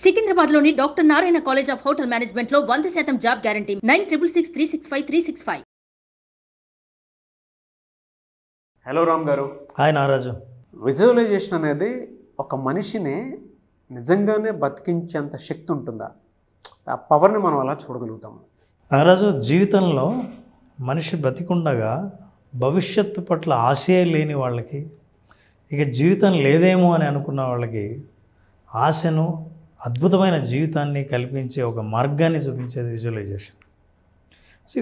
సికింద్రాబాద్లోని doctor Narayana College of Hotel మేనేజ్మెంట్లో 100% job guarantee 966365 hello Ram గారు. Hi నారాజు. Visualisation అనేది ఒక మనిషిని నిజంగానే బతికించేంత శక్తి ఉంటుందా? ఆ పవర్ని మనం అలా చూడగలుగుతాము. నారాజు, జీవితంలో మనిషి బతికుండగా భవిష్యత్తు పట్ల ఆశయం లేని వాళ్ళకి, ఇక జీవితం లేదేమో అని అనుకున్న వాళ్ళకి ఆశను, అద్భుతమైన జీవితాన్ని కల్పించే ఒక మార్గాన్ని చూపించేది విజువలైజేషన్.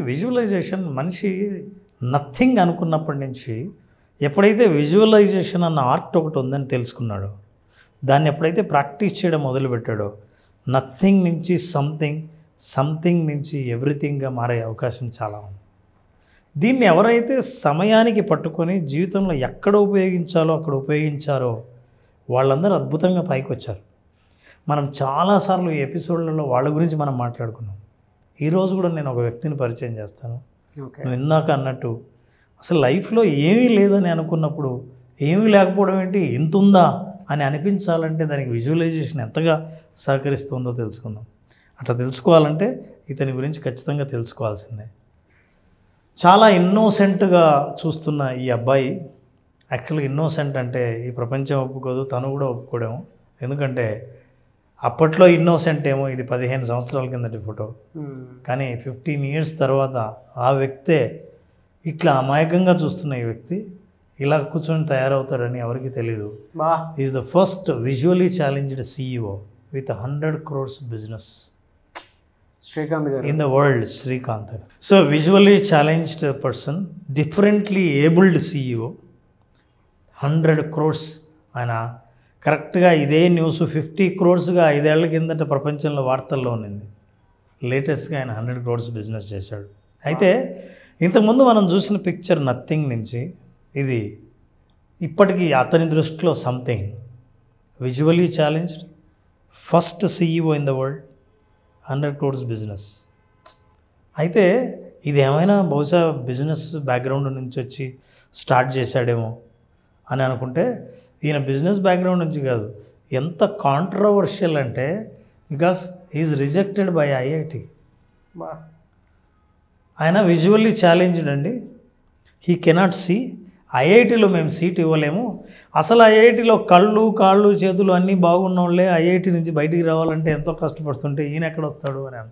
విజువలైజేషన్ మనిషి నథింగ్ అనుకున్నప్పటి నుంచి ఎప్పుడైతే విజువలైజేషన్ అన్న ఆర్ట్ ఒకటి ఉందని తెలుసుకున్నాడో, దాన్ని ఎప్పుడైతే ప్రాక్టీస్ చేయడం మొదలుపెట్టాడో, నథింగ్ నుంచి సంథింగ్, సంథింగ్ నుంచి ఎవ్రీథింగ్గా మారే అవకాశం చాలా ఉంది. దీన్ని ఎవరైతే సమయానికి పట్టుకొని జీవితంలో ఎక్కడ ఉపయోగించాలో అక్కడ ఉపయోగించారో వాళ్ళందరూ అద్భుతంగా పైకి వచ్చారు. మనం చాలాసార్లు ఈ ఎపిసోడ్లలో వాళ్ళ గురించి మనం మాట్లాడుకున్నాం. ఈరోజు కూడా నేను ఒక వ్యక్తిని పరిచయం చేస్తాను. నువ్వు ఇందాక అన్నట్టు అసలు లైఫ్లో ఏమీ లేదని అనుకున్నప్పుడు ఏమీ లేకపోవడం ఏంటి, ఇంత ఉందా అని అనిపించాలంటే దానికి విజువలైజేషన్ ఎంతగా సహకరిస్తుందో తెలుసుకుందాం. అట్లా తెలుసుకోవాలంటే ఇతని గురించి ఖచ్చితంగా తెలుసుకోవాల్సిందే. చాలా ఇన్నోసెంట్గా చూస్తున్న ఈ అబ్బాయి, యాక్చువల్గా ఇన్నోసెంట్ అంటే ఈ ప్రపంచం ఒప్పుకోదు, తను కూడా ఒప్పుకోవడము. ఎందుకంటే అప్పట్లో ఇన్నోసెంట్ ఏమో, ఇది 15 సంవత్సరాల కిందటి ఫోటో, కానీ 15 ఇయర్స్ తర్వాత ఆ వ్యక్తే ఇట్లా అమాయకంగా చూస్తున్న ఈ వ్యక్తి ఇలా కూర్చొని తయారవుతాడని ఎవరికి తెలియదు. Is the first visually challenged CEO with 100 crores business Srikanth garu in the world. Srikanth. So visually challenged person, differently abled CEO, 100 crores. ఆయన కరెక్ట్గా ఇదే న్యూస్ 50 crores 5 ఏళ్ల కిందట ప్రపంచంలో వార్తల్లో ఉన్నింది. లేటెస్ట్గా ఆయన 100 crores బిజినెస్ చేశాడు. అయితే ఇంతకుముందు మనం చూసిన పిక్చర్ నథింగ్ నుంచి ఇది ఇప్పటికీ అతని దృష్టిలో something. Visually challenged, first CEO in the world, 100 crores business. అయితే ఇది ఏమైనా బహుశా బిజినెస్ బ్యాక్గ్రౌండ్ నుంచి వచ్చి స్టార్ట్ చేశాడేమో అని అనుకుంటే, ఈయన బిజినెస్ బ్యాక్గ్రౌండ్ నుంచి కాదు. ఎంత కాంట్రవర్షియల్ అంటే, because is rejected by IIT. ఆయన విజువల్లీ ఛాలెంజ్డ్ అండి. He cannot see. IITలో మేము సీట్ ఇవ్వలేము. అసలు IITలో కళ్ళు, కాళ్ళు, చేతులు అన్నీ బాగున్న వాళ్ళే IIT నుంచి బయటికి రావాలంటే ఎంతో కష్టపడుతుంటే ఈయన ఎక్కడ వస్తాడు అని అన్న.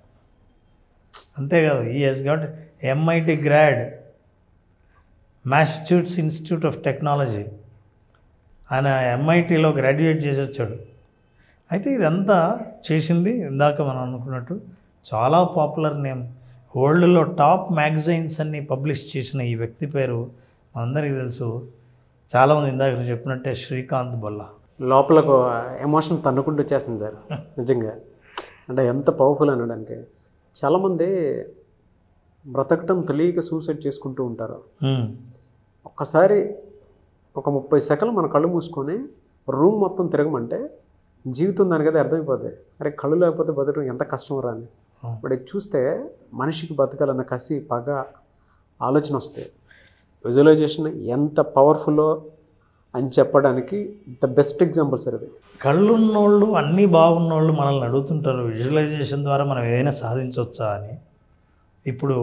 అంతేకాదు, ఈ he's got MIT grad, Massachusetts Institute of Technology. ఆయన MITలో గ్రాడ్యుయేట్ చేసి వచ్చాడు. అయితే ఇదంతా చేసింది ఇందాక మనం అనుకున్నట్టు చాలా పాపులర్ నేమ్. వరల్డ్లో టాప్ మ్యాగజైన్స్ అన్ని పబ్లిష్ చేసిన ఈ వ్యక్తి పేరు అందరికీ తెలుసు. చాలామంది ఇందాక చెప్పినట్టే శ్రీకాంత్ బొల్లా. లోపలకు ఎమోషన్ తన్నుకుంటూ వచ్చేస్తుంది సార్. నిజంగా అంటే ఎంత పవర్ఫుల్ అనడానికి. చాలామంది బ్రతకటం తెలియక సూసైడ్ చేసుకుంటూ ఉంటారు. ఒక్కసారి ఒక 30 సెకండ్లు మన కళ్ళు మూసుకొని రూమ్ మొత్తం తిరగమంటే జీవితం దానికైతే అర్థమైపోతుంది. అరే కళ్ళు లేకపోతే బతకడం ఎంత కష్టం రా అని. ఇప్పుడు చూస్తే మనిషికి బతకాలన్న కసి, పగ, ఆలోచన వస్తాయి. విజువలైజేషన్ ఎంత పవర్ఫుల్లో అని చెప్పడానికి ద బెస్ట్ ఎగ్జాంపుల్ సార్ ఇది. కళ్ళున్నోళ్ళు, అన్నీ బాగున్నోళ్ళు మనల్ని అడుగుతుంటారు విజువలైజేషన్ ద్వారా మనం ఏదైనా సాధించవచ్చా అని. ఇప్పుడు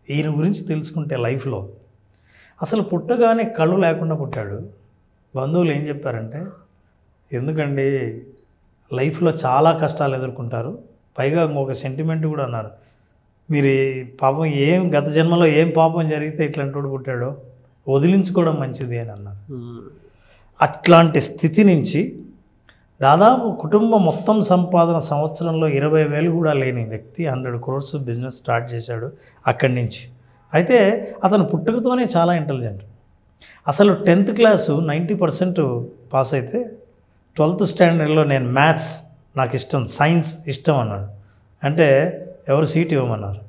ఈయన గురించి తెలుసుకుంటే లైఫ్లో అసలు పుట్టగానే కళ్ళు లేకుండా పుట్టాడు. బంధువులు ఏం చెప్పారంటే, ఎందుకండి లైఫ్లో చాలా కష్టాలు ఎదుర్కొంటారు, పైగా ఇంకొక సెంటిమెంట్ కూడా అన్నారు, మీరు పాపం ఏం గత జన్మలో ఏం పాపం జరిగితే ఇట్లాంటి వాడు పుట్టాడో వదిలించుకోవడం మంచిది అని అన్నారు. అట్లాంటి స్థితి నుంచి దాదాపు కుటుంబం మొత్తం సంపాదన సంవత్సరంలో 20,000 కూడా లేని వ్యక్తి 100 crores బిజినెస్ స్టార్ట్ చేశాడు అక్కడి నుంచి. అయితే అతను పుట్టుకతోనే చాలా ఇంటెలిజెంట్. అసలు 10th క్లాసు 90% పాస్ అయితే 12th స్టాండర్డ్లో నేను మ్యాథ్స్ నాకు ఇష్టం, సైన్స్ ఇష్టం అన్నాడు. అంటే ఎవరు సీట్ ఇవ్వమన్నారు.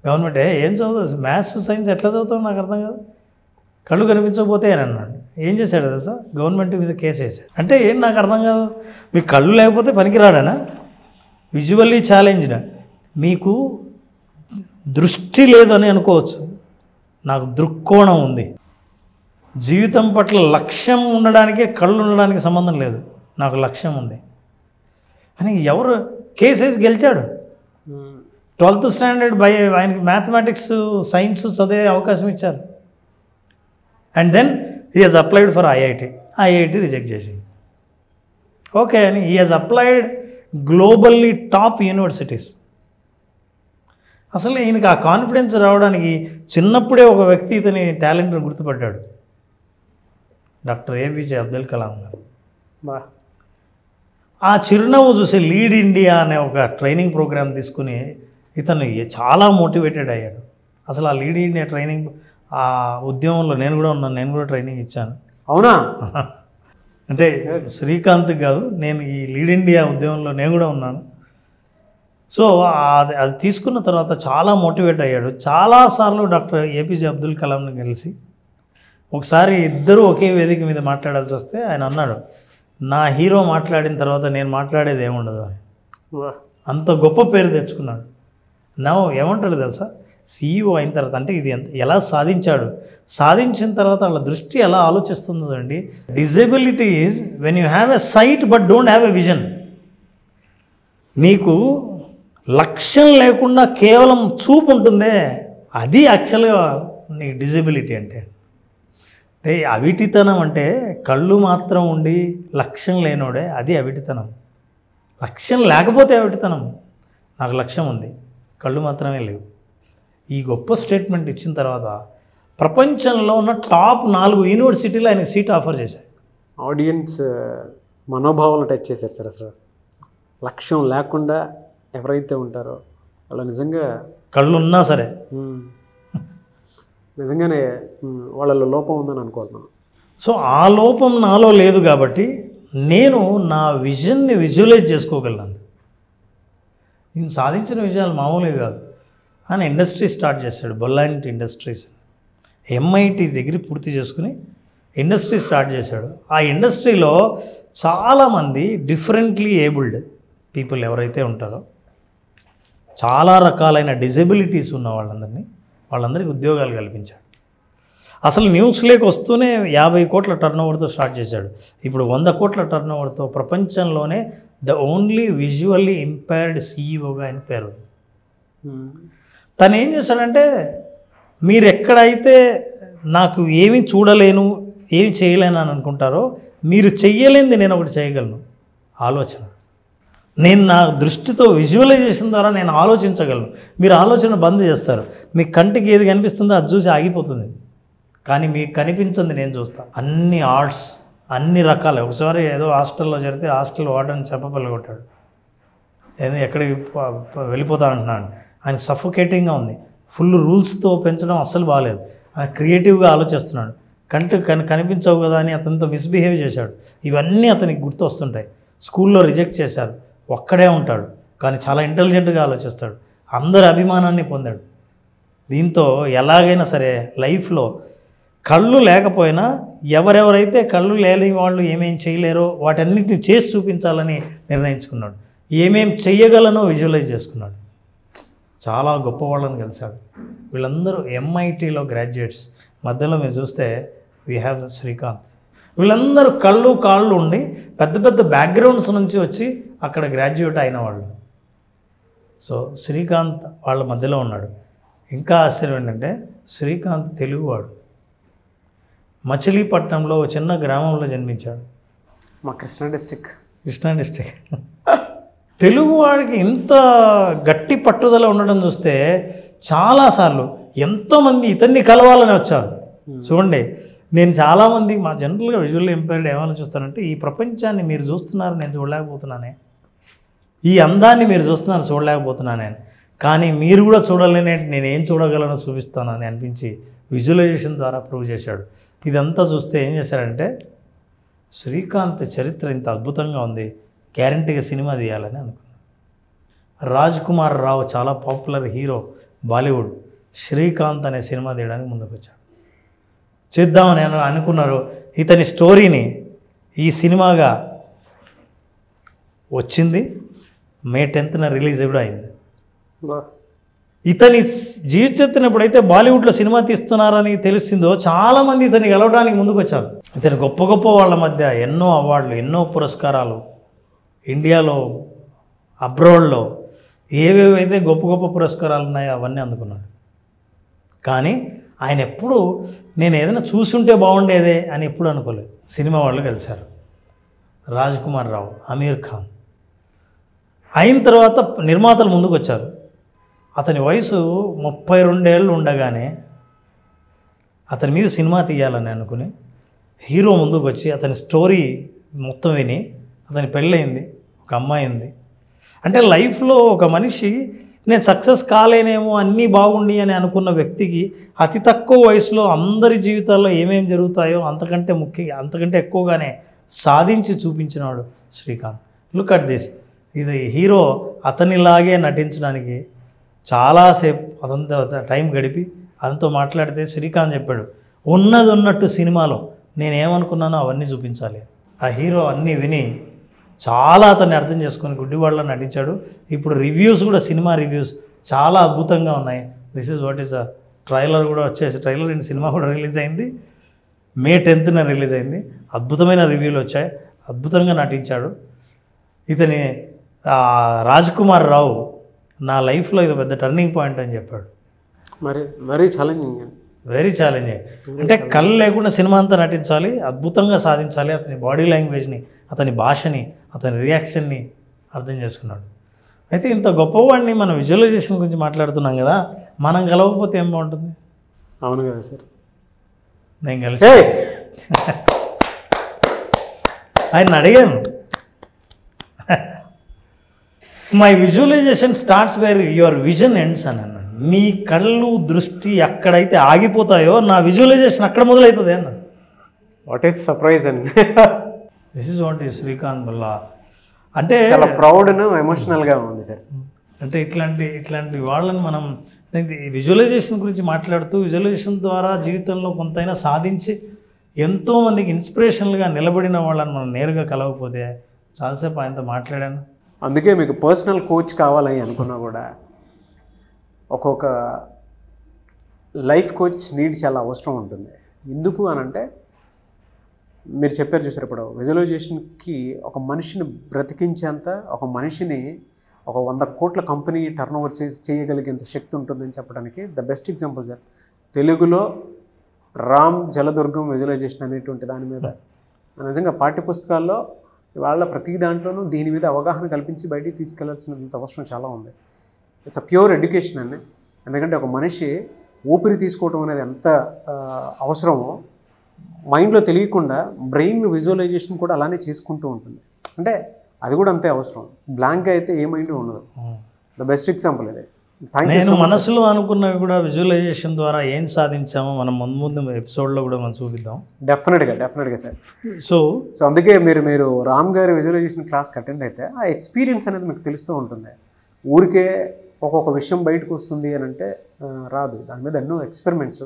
గవర్నమెంట్ ఏం చదువుతుంది, మ్యాథ్స్ సైన్స్ ఎట్లా చదువుతావు నాకు అర్థం కాదు, కళ్ళు కనిపించకపోతే అని అన్నాడు. ఏం చేశాడు తెలుసా, గవర్నమెంట్ మీద కేసు వేసాడు. అంటే ఏం నాకు అర్థం కాదు, మీకు కళ్ళు లేకపోతే పనికిరాడనా? విజువల్లీ ఛాలెంజ్డ్, మీకు దృష్టి లేదని అనుకోవచ్చు, నాకు దృక్కోణం ఉంది. జీవితం పట్ల లక్ష్యం ఉండడానికే కళ్ళు ఉండడానికి సంబంధం లేదు, నాకు లక్ష్యం ఉంది. అని ఎవరు కేసేసి గెలిచాడు. 12th స్టాండర్డ్ ఆయనకి మ్యాథమెటిక్స్ సైన్స్ చదివే అవకాశం ఇచ్చారు. And then he has applied for IIT reject చేసింది. ఓకే అని he has applied globally top universities. అసలు ఈయనకి ఆ కాన్ఫిడెన్స్ రావడానికి చిన్నప్పుడే ఒక వ్యక్తి ఇతని టాలెంట్ని గుర్తుపట్టాడు, డాక్టర్ ఏపీజే అబ్దుల్ కలాం గారు. ఆ చిరునవ్వు చూసి లీడ్ ఇండియా అనే ఒక ట్రైనింగ్ ప్రోగ్రామ్ తీసుకుని ఇతను చాలా మోటివేటెడ్ అయ్యాడు. అసలు ఆ లీడ్ ఇండియా ట్రైనింగ్ ఆ ఉద్యమంలో నేను కూడా ఉన్నాను, నేను కూడా ట్రైనింగ్ ఇచ్చాను. అవునా? అంటే శ్రీకాంత్కి కాదు, నేను ఈ లీడ్ ఇండియా ఉద్యమంలో నేను కూడా ఉన్నాను. సో అది తీసుకున్న తర్వాత చాలా మోటివేట్ అయ్యాడు. చాలాసార్లు డాక్టర్ ఏపీజే అబ్దుల్ కలాంని కలిసి ఒకసారి ఇద్దరు ఒకే వేదిక మీద మాట్లాడాల్సి వస్తే ఆయన అన్నాడు, నా హీరో మాట్లాడిన తర్వాత నేను మాట్లాడేది ఏముండదు అని. అంత గొప్ప పేరు తెచ్చుకున్నాడు. ఏమంటాడు తెలుసా, CEO అయిన తర్వాత అంటే ఇది ఎలా సాధించాడు, సాధించిన తర్వాత వాళ్ళ దృష్టి ఎలా ఆలోచిస్తుందో అండి. Disability is when you have a site but don't have a vision. నీకు లక్ష్యం లేకుండా కేవలం చూపు ఉంటుందే, అది యాక్చువల్గా నీకు డిజబిలిటీ అంటే. అంటే అవిటితనం అంటే కళ్ళు మాత్రం ఉండి లక్ష్యం లేనోడే, అది అవిటితనం. లక్ష్యం లేకపోతే అవిటితనం. నాకు లక్ష్యం ఉంది, కళ్ళు మాత్రమే లేవు. ఈ గొప్ప స్టేట్మెంట్ ఇచ్చిన తర్వాత ప్రపంచంలో ఉన్న టాప్ 4 యూనివర్సిటీలు ఆయనకి సీట్ ఆఫర్ చేశాయి. ఆడియన్స్ మనోభావాలు టచ్ చేశారు సార్. అసలు లక్ష్యం లేకుండా ఎవరైతే ఉంటారో వాళ్ళు నిజంగా కళ్ళు ఉన్నా సరే నిజంగానే వాళ్ళలో లోపం ఉందని అనుకుంటున్నాను. సో ఆ లోపం నాలో లేదు కాబట్టి నేను నా విజన్ని విజువలైజ్ చేసుకోగలను. నేను సాధించిన విజయాలు మామూలుగా కాదు. ఆయన ఇండస్ట్రీ స్టార్ట్ చేశాడు, బొల్లాంటి ఇండస్ట్రీస్. MIT డిగ్రీ పూర్తి చేసుకుని ఇండస్ట్రీ స్టార్ట్ చేశాడు. ఆ ఇండస్ట్రీలో చాలామంది డిఫరెంట్లీ ఏబుల్డ్ పీపుల్ ఎవరైతే ఉంటారో, చాలా రకాలైన డిజబిలిటీస్ ఉన్న వాళ్ళందరికీ ఉద్యోగాలు కల్పించాడు. అసలు న్యూస్లోకి వస్తూనే 50 కోట్ల టర్నోవర్తో స్టార్ట్ చేశాడు. ఇప్పుడు 100 కోట్ల టర్నోవర్తో ప్రపంచంలోనే ద ఓన్లీ విజువల్లీ ఇంపైర్డ్ CEOగా ఆయన పేరు. తను ఏం చేశాడంటే, మీరు ఎక్కడైతే నాకు ఏమీ చూడలేను, ఏమి చేయలేను అని అనుకుంటారో, మీరు చెయ్యలేనిది నేను ఒకటి చేయగలను, ఆలోచన. నేను నా దృష్టితో విజువలైజేషన్ ద్వారా నేను ఆలోచించగలను. మీరు ఆలోచన బంద్ చేస్తారు. మీ కంటికి ఏది కనిపిస్తుందో అది చూసి ఆగిపోతుంది, కానీ మీకు కనిపించింది నేను చూస్తాను. అన్ని ఆర్ట్స్, అన్ని రకాలు. ఒకసారి ఏదో హాస్టల్లో జరిగితే హాస్టల్ వార్డెన్ చెప్పగలుగుతాడు, ఏదో ఎక్కడికి వెళ్ళిపోతా అంటున్నాను. ఆయన సఫోకేటింగ్గా ఉంది. ఫుల్ రూల్స్తో పెంచడం అస్సలు బాగాలేదు. ఆయన క్రియేటివ్గా ఆలోచిస్తున్నాడు. కనిపించవు కదా అని అతనితో మిస్బిహేవ్ చేశాడు. ఇవన్నీ అతనికి గుర్తు వస్తుంటాయి. స్కూల్లో రిజెక్ట్ చేశారు, ఒక్కడే ఉంటాడు, కానీ చాలా ఇంటెలిజెంట్గా ఆలోచిస్తాడు. అందరి అభిమానాన్ని పొందాడు. దీంతో ఎలాగైనా సరే లైఫ్లో కళ్ళు లేకపోయినా ఎవరెవరైతే కళ్ళు లేని వాళ్ళు ఏమేం చేయలేరో వాటన్నిటిని చేసి చూపించాలని నిర్ణయించుకున్నాడు. ఏమేం చెయ్యగలనో విజువలైజ్ చేసుకున్నాడు. చాలా గొప్ప వాళ్ళని కలిశాడు. వీళ్ళందరూ MITలో గ్రాడ్యుయేట్స్. మధ్యలో మీరు చూస్తే వీ హ్యావ్ శ్రీకాంత్. వీళ్ళందరూ కళ్ళు కాళ్ళు ఉండి పెద్ద పెద్ద బ్యాక్గ్రౌండ్స్ నుంచి వచ్చి అక్కడ గ్రాడ్యుయేట్ అయిన వాళ్ళు. సో శ్రీకాంత్ వాళ్ళ మధ్యలో ఉన్నాడు. ఇంకా ఆశ్చర్యం ఏంటంటే శ్రీకాంత్ తెలుగువాడు. మచిలీపట్నంలో చిన్న గ్రామంలో జన్మించాడు. మా కృష్ణా డిస్టిక్. తెలుగువాడికి ఇంత గట్టి పట్టుదల ఉండడం చూస్తే చాలాసార్లు ఎంతోమంది ఇతన్ని కలవాలని వచ్చారు. చూడండి, నేను చాలామంది మా జనరల్గా విజువల్ ఇంపైర్డ్ ఏమైనా చూస్తానంటే, ఈ ప్రపంచాన్ని మీరు చూస్తున్నారు, నేను చూడలేకపోతున్నానే, ఈ అందాన్ని మీరు చూస్తున్నారు, చూడలేకపోతున్నానే, కానీ మీరు కూడా చూడలేనే, నేనేం చూడగలనో చూపిస్తానని అనిపించి విజువలైజేషన్ ద్వారా ప్రూవ్ చేశాడు. ఇదంతా చూస్తే ఏం చేశారంటే, శ్రీకాంత్ చరిత్ర ఇంత అద్భుతంగా ఉంది, గ్యారంటీగా సినిమా తీయాలని అనుకున్నాను. రాజ్ కుమార్ రావు చాలా పాపులర్ హీరో బాలీవుడ్, శ్రీకాంత్ అనే సినిమా తీయడానికి ముందుకు వచ్చాడు. చేద్దామని అనుకున్నారు. ఇతని స్టోరీని ఈ సినిమాగా వచ్చింది. మే 10న రిలీజ్ కూడా అయింది. ఇతని జీవిత చరిత్ర ఎప్పుడైతే బాలీవుడ్లో సినిమా తీస్తున్నారని తెలిసిందో చాలామంది ఇతన్ని గెలవడానికి ముందుకు వచ్చారు. ఇతని గొప్ప గొప్ప వాళ్ళ మధ్య ఎన్నో అవార్డులు, ఎన్నో పురస్కారాలు, ఇండియాలో అబ్రాడ్లో ఏవేవైతే గొప్ప గొప్ప పురస్కారాలు ఉన్నాయో అవన్నీ అందుకున్నాడు. కానీ ఆయన ఎప్పుడు నేను ఏదైనా చూసుంటే బాగుండేదే అని ఎప్పుడు అనుకోలేదు. సినిమా వాళ్ళు కలిశారు, రాజ్ కుమార్ రావు, అమీర్ ఖాన్. అయిన తర్వాత నిర్మాతలు ముందుకు వచ్చారు. అతని వయసు 32 ఏళ్ళు ఉండగానే అతని మీద సినిమా తీయాలని అనుకుని హీరో ముందుకు వచ్చి అతని స్టోరీ మొత్తం విని అతని పెళ్ళయింది, ఒక అమ్మాయి ఉంది. అంటే లైఫ్లో ఒక మనిషి నేను సక్సెస్ కాలేనేమో అన్నీ బాగుండి అని అనుకున్న వ్యక్తికి అతి తక్కువ వయసులో అందరి జీవితాల్లో ఏమేమి జరుగుతాయో అంతకంటే ఎక్కువగానే సాధించి చూపించినాడు శ్రీకాంత్. Look at this. ఇది హీరో అతనిలాగే నటించడానికి చాలాసేపు అతనితో టైం గడిపి అతనితో మాట్లాడితే శ్రీకాంత్ చెప్పాడు, ఉన్నది ఉన్నట్టు సినిమాలో నేనేమనుకున్నానో అవన్నీ చూపించాలి. ఆ హీరో అన్నీ విని చాలా అతన్ని అర్థం చేసుకొని గుడ్డివాళ్ళ నటించాడు. ఇప్పుడు రివ్యూస్ కూడా, సినిమా రివ్యూస్ చాలా అద్భుతంగా ఉన్నాయి. This is what is the trailer కూడా వచ్చేసి, ట్రైలర్ అండ్ సినిమా కూడా రిలీజ్ అయింది. May 10th రిలీజ్ అయింది. అద్భుతమైన రివ్యూలు వచ్చాయి. అద్భుతంగా నటించాడు. ఇతని రాజ్ కుమార్ రావు నా లైఫ్లో ఇది పెద్ద టర్నింగ్ పాయింట్ అని చెప్పాడు. మరీ ఛాలెంజింగ్, వెరీ ఛాలెంజింగ్. అంటే కళ్ళు లేకుండా సినిమా అంతా నటించాలి, అద్భుతంగా సాధించాలి. అతని బాడీ లాంగ్వేజ్ని, అతని భాషని, అతని రియాక్షన్ని అర్థం చేసుకున్నాడు. అయితే ఇంత గొప్పవాడిని మనం విజువలైజేషన్ గురించి మాట్లాడుతున్నాం కదా, మనం కలవకపోతే ఏం బాగుంటుంది? అవును కదా సార్. నేను కలిసి ఆయన అడిగాను, my visualization starts where your vision ends అని అన్నాడు. మీ కళ్ళు దృష్టి ఎక్కడైతే ఆగిపోతాయో నా విజువలైజేషన్ అక్కడ మొదలవుతుంది అన్నాడు. వాట్ ఈస్ సర్ప్రైజ్ అండి. This is what is Srikanth వల్ల. అంటే చాలా ప్రౌడ్ ఎమోషనల్గా ఉంది సార్. అంటే ఇట్లాంటి వాళ్ళని మనం విజువలైజేషన్ గురించి మాట్లాడుతూ, విజువలైజేషన్ ద్వారా జీవితంలో కొంతైనా సాధించి ఎంతోమందికి ఇన్స్పిరేషన్గా నిలబడిన వాళ్ళని మనం నేరుగా కలవకపోతే చాలాసేపు ఆయనతో మాట్లాడాను. అందుకే మీకు పర్సనల్ కోచ్ కావాలని అనుకున్నా కూడా ఒక్కొక్క లైఫ్ కోచ్ నీడ్ చాలా అవసరం ఉంటుంది. ఎందుకు అనంటే మీరు చెప్పారు చూసారు, ఇప్పుడు విజువలైజేషన్కి ఒక మనిషిని బ్రతికించేంత, ఒక మనిషిని ఒక 100 కోట్ల కంపెనీ టర్న్ ఓవర్ చేయగలిగేంత శక్తి ఉంటుందని చెప్పడానికి ద బెస్ట్ ఎగ్జాంపుల్ సార్. తెలుగులో రామ్ జలదుర్గం విజువలైజేషన్ అనేటువంటి దాని మీద నిజంగా పాఠ్యపుస్తకాల్లో వాళ్ళ ప్రతి దాంట్లోనూ దీని మీద అవగాహన కల్పించి బయటికి తీసుకెళ్లాల్సినంత అవసరం చాలా ఉంది. ఇట్స్ అ ప్యూర్ ఎడ్యుకేషన్ అండి. ఎందుకంటే ఒక మనిషి ఊపిరి తీసుకోవడం అనేది ఎంత అవసరమో మైండ్లో తెలియకుండా బ్రెయిన్ విజువలైజేషన్ కూడా అలానే చేసుకుంటూ ఉంటుంది. అంటే అది కూడా అంతే అవసరం. బ్లాంక్గా అయితే ఏ మైండ్ ఉండదు. ద బెస్ట్ ఎగ్జాంపుల్ ఇది. నేను మనసులో అనుకున్నవి కూడా విజువలైజేషన్ ద్వారా ఏం సాధించామో మనం ముందు ఎపిసోడ్లో కూడా మనం చూపిద్దాం. డెఫినెట్గా సార్. సో అందుకే మీరు రామ్ గారి విజువలైజేషన్ క్లాస్కి అటెండ్ అయితే ఆ ఎక్స్పీరియన్స్ అనేది మీకు తెలుస్తూ ఉంటుంది. ఊరికే ఒక్కొక్క విషయం బయటకు వస్తుంది అని అంటే రాదు. దాని మీద ఎన్నో ఎక్స్పెరిమెంట్స్,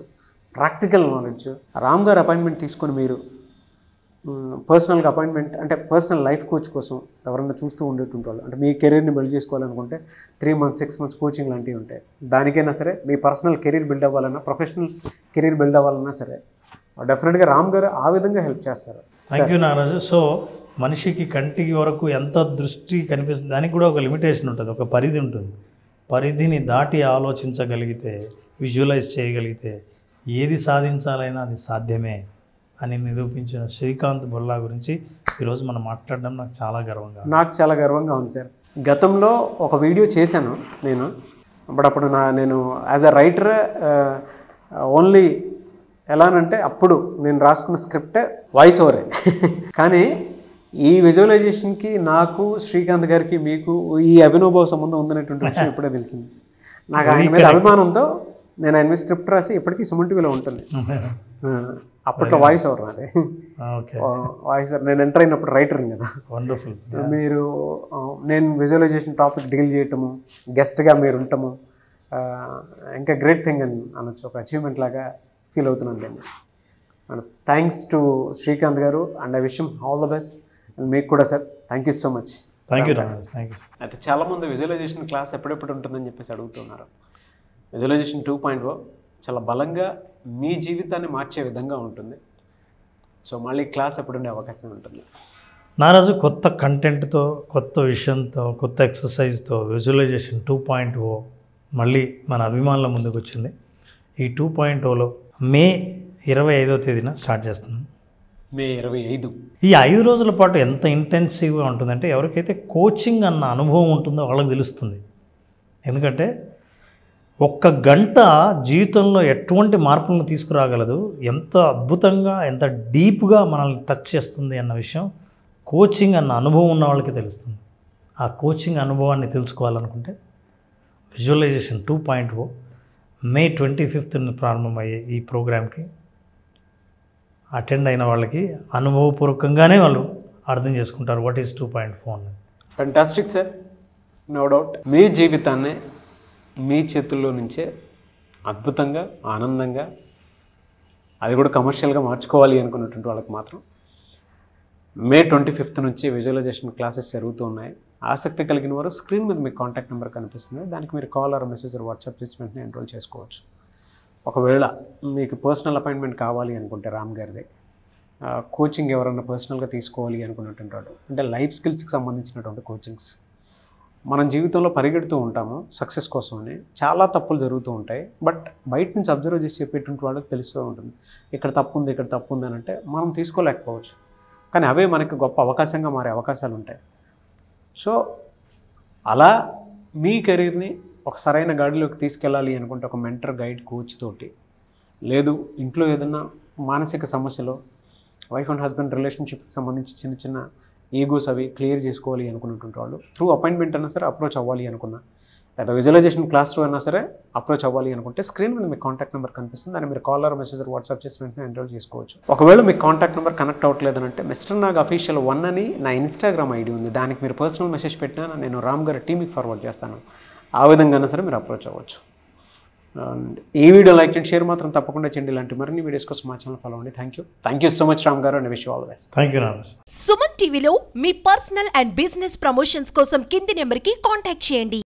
ప్రాక్టికల్ నాలెడ్జ్. రామ్ గారు అపాయింట్మెంట్ తీసుకొని మీరు పర్సనల్గా అపాయింట్మెంట్ అంటే పర్సనల్ లైఫ్ కోచ్ కోసం ఎవరన్నా చూస్తూ ఉండేటువంటి వాళ్ళు, అంటే మీ కెరీర్ని బిల్డ్ చేసుకోవాలనుకుంటే 3 months 6 months కోచింగ్ లాంటివి ఉంటాయి. దానికైనా సరే, మీ పర్సనల్ కెరీర్ బిల్డ్ అవ్వాలన్నా, ప్రొఫెషనల్ కెరీర్ బిల్డ్ అవ్వాలన్నా సరే డెఫినెట్గా రామ్ గారు ఆ విధంగా హెల్ప్ చేస్తారు. Thank you Nagaraju. సో మనిషికి కంటికి వరకు ఎంత దృష్టి కనిపిస్తుంది, దానికి కూడా ఒక లిమిటేషన్ ఉంటుంది, ఒక పరిధి ఉంటుంది. పరిధిని దాటి ఆలోచించగలిగితే, విజువలైజ్ చేయగలిగితే ఏది సాధించాలైనా అది సాధ్యమే అని నిరూపించిన శ్రీకాంత్ బొల్లా గురించి ఈరోజు మనం మాట్లాడడం నాకు చాలా గర్వంగా ఉంది సార్. గతంలో ఒక వీడియో చేశాను నేను, బట్ అప్పుడు నేను యాజ్ అ రైటర్ ఓన్లీ ఎలానంటే అప్పుడు నేను రాసుకున్న స్క్రిప్ట్ వాయిస్ ఓవరే. కానీ ఈ విజువలైజేషన్కి నాకు, శ్రీకాంత్ గారికి, మీకు ఈ అభినవ సంబంధం ఉందనేటువంటి విషయం ఇప్పుడే తెలిసింది. నాకు ఆయన మీద అభిమానంతో నేను ఆయన మీద స్క్రిప్ట్ రాసి ఇప్పటికీ సుమన్ టీవీలో ఉంటుంది. అప్పట్లో వాయిస్ ఓవర్ నాది. వాయిస్ ఓవర్ నేను ఎంటర్ అయినప్పుడు రైటర్ కదా. వండర్ఫుల్. మీరు నేను విజువలైజేషన్ టాపిక్ డీల్ చేయటము, గెస్ట్గా మీరు ఉండటము ఇంకా గ్రేట్ థింగ్ అని అనొచ్చు, ఒక అచీవ్మెంట్ లాగా ఫీల్ అవుతున్నాను దీన్ని. అండ్ థ్యాంక్స్ టు శ్రీకాంత్ గారు and I wish him all the best. And మీకు కూడా sir thank you so much. Thank you. అయితే చాలామంది విజువలైజేషన్ క్లాస్ ఎప్పుడెప్పుడు ఉంటుందని చెప్పేసి అడుగుతున్నారు. విజువలైజేషన్ 2.0 చాలా బలంగా మీ జీవితాన్ని మార్చే విధంగా ఉంటుంది. సో మళ్ళీ క్లాస్ ఎప్పుడు ఉండే అవకాశం ఉంటుంది. నారాజు కొత్త కంటెంట్తో, కొత్త విషయంతో, కొత్త ఎక్సర్సైజ్తో విజువలైజేషన్ 2.0 మళ్ళీ మన అభిమానుల ముందుకు వచ్చింది. ఈ 2.0లో మే 25వ తేదీన స్టార్ట్ చేస్తున్నాం. మే 25. ఈ 5 రోజుల పాటు ఎంత ఇంటెన్సివ్గా ఉంటుందంటే ఎవరికైతే కోచింగ్ అన్న అనుభవం ఉంటుందో వాళ్ళకి తెలుస్తుంది. ఎందుకంటే ఒక్క గంట జీవితంలో ఎటువంటి మార్పులను తీసుకురాగలదు, ఎంత అద్భుతంగా, ఎంత డీప్గా మనల్ని టచ్ చేస్తుంది అన్న విషయం కోచింగ్ అన్న అనుభవం ఉన్న వాళ్ళకి తెలుస్తుంది. ఆ కోచింగ్ అనుభవాన్ని తెలుసుకోవాలనుకుంటే విజువలైజేషన్ 2.0 మే 25న ప్రారంభమయ్యే ఈ ప్రోగ్రామ్కి అటెండ్ అయిన వాళ్ళకి అనుభవపూర్వకంగానే వాళ్ళు అర్థం చేసుకుంటారు వాట్ ఈస్ 2.0 అని. Fantastic sir, no doubt. మీ జీవితాన్ని మీ చేతుల్లో నుంచే అద్భుతంగా, ఆనందంగా, అది కూడా కమర్షియల్గా మార్చుకోవాలి అనుకున్నటువంటి వాళ్ళకి మాత్రం మే 25 నుంచి విజువలైజేషన్ క్లాసెస్ జరుగుతూ ఉన్నాయి. ఆసక్తి కలిగిన వారు స్క్రీన్ మీద మీకు కాంటాక్ట్ నెంబర్ కనిపిస్తుంది, దానికి మీరు కాల్ ఆర్ మెసేజ్ వాట్సాప్ చేసి వెంటనే ఎన్రోల్ చేసుకోవచ్చు. ఒకవేళ మీకు పర్సనల్ అపాయింట్మెంట్ కావాలి అనుకుంటే రామ్ గారిది, కోచింగ్ ఎవరన్నా పర్సనల్గా తీసుకోవాలి అనుకున్నటువంటి వాడు, అంటే లైఫ్ స్కిల్స్కి సంబంధించినటువంటి కోచింగ్స్. మనం జీవితంలో పరిగెడుతూ ఉంటాము సక్సెస్ కోసమని, చాలా తప్పులు జరుగుతూ ఉంటాయి. బట్ బయట నుంచి అబ్జర్వ్ చేసి చెప్పేటువంటి వాళ్ళకి తెలుస్తూ ఉంటుంది ఇక్కడ తప్పు ఉంది, ఇక్కడ తప్పు ఉంది అని. అంటే మనం తీసుకోలేకపోవచ్చు, కానీ అవే మనకి గొప్ప అవకాశంగా మారే అవకాశాలు ఉంటాయి. సో అలా మీ కెరీర్ని ఒక సరైన గాడిలోకి తీసుకెళ్ళాలి అనుకుంటే ఒక మెంటర్, గైడ్, కోచ్ తోటి, లేదు ఇంట్లో ఏదైనా మానసిక సమస్యలు, వైఫ్ అండ్ హస్బెండ్ రిలేషన్షిప్కి సంబంధించి చిన్న చిన్న ఈగోస్ అవి క్లియర్ చేసుకోవాలి అనుకున్నటువంటి వాళ్ళు త్రూ అపాయింట్మెంట్ అయినా సరే అప్రోచ్ అవ్వాలి అనుకున్నా, లేదా విజువలైజేషన్ క్లాస్ త్రూ అయినా సరే అప్రోచ్ అవ్వాలి అనుకుంటే స్క్రీన్ మీద మీకు కాంటాక్ట్ నెంబర్ కనిపిస్తుంది, దాన్ని మీరు కాల్ ఆర్ మెసేజ్ వాట్సాప్ చేసి వెంటనే ఎన్రోల్ చేసుకోవచ్చు. ఒకవేళ మీకు కాంటాక్ట్ నెంబర్ కనెక్ట్ అవ్వట్లేదనంటే మిస్టర్ నాగ్ అఫీషియల్ 1 అని నా ఇన్స్టాగ్రామ్ ఐడి ఉంది, దానికి మీరు పర్సనల్ మెసేజ్ పెట్టినా నేను రామ్ గారి టీమ్కి ఫార్వర్డ్ చేస్తాను. ఆ విధంగా సరే మీరు అప్రోచ్ అవ్వచ్చు. అండ్ ఈ వీడియో లైక్ అండ్ షేర్ మాత్రం తప్పకుండా చేయండి. ఇలాంటి మరిన్ని వీడియోస్ కోసం మా ఛానల్ ఫాలో అవ్వండి. Thank you so much Ram garu, and wish you all the best. Thank you Naraj. Suman టీవీలో మీ పర్సనల్ అండ్ బిజినెస్ ప్రమోషన్స్ కోసం కింది నెంబర్కి కాంటాక్ట్ చేయండి.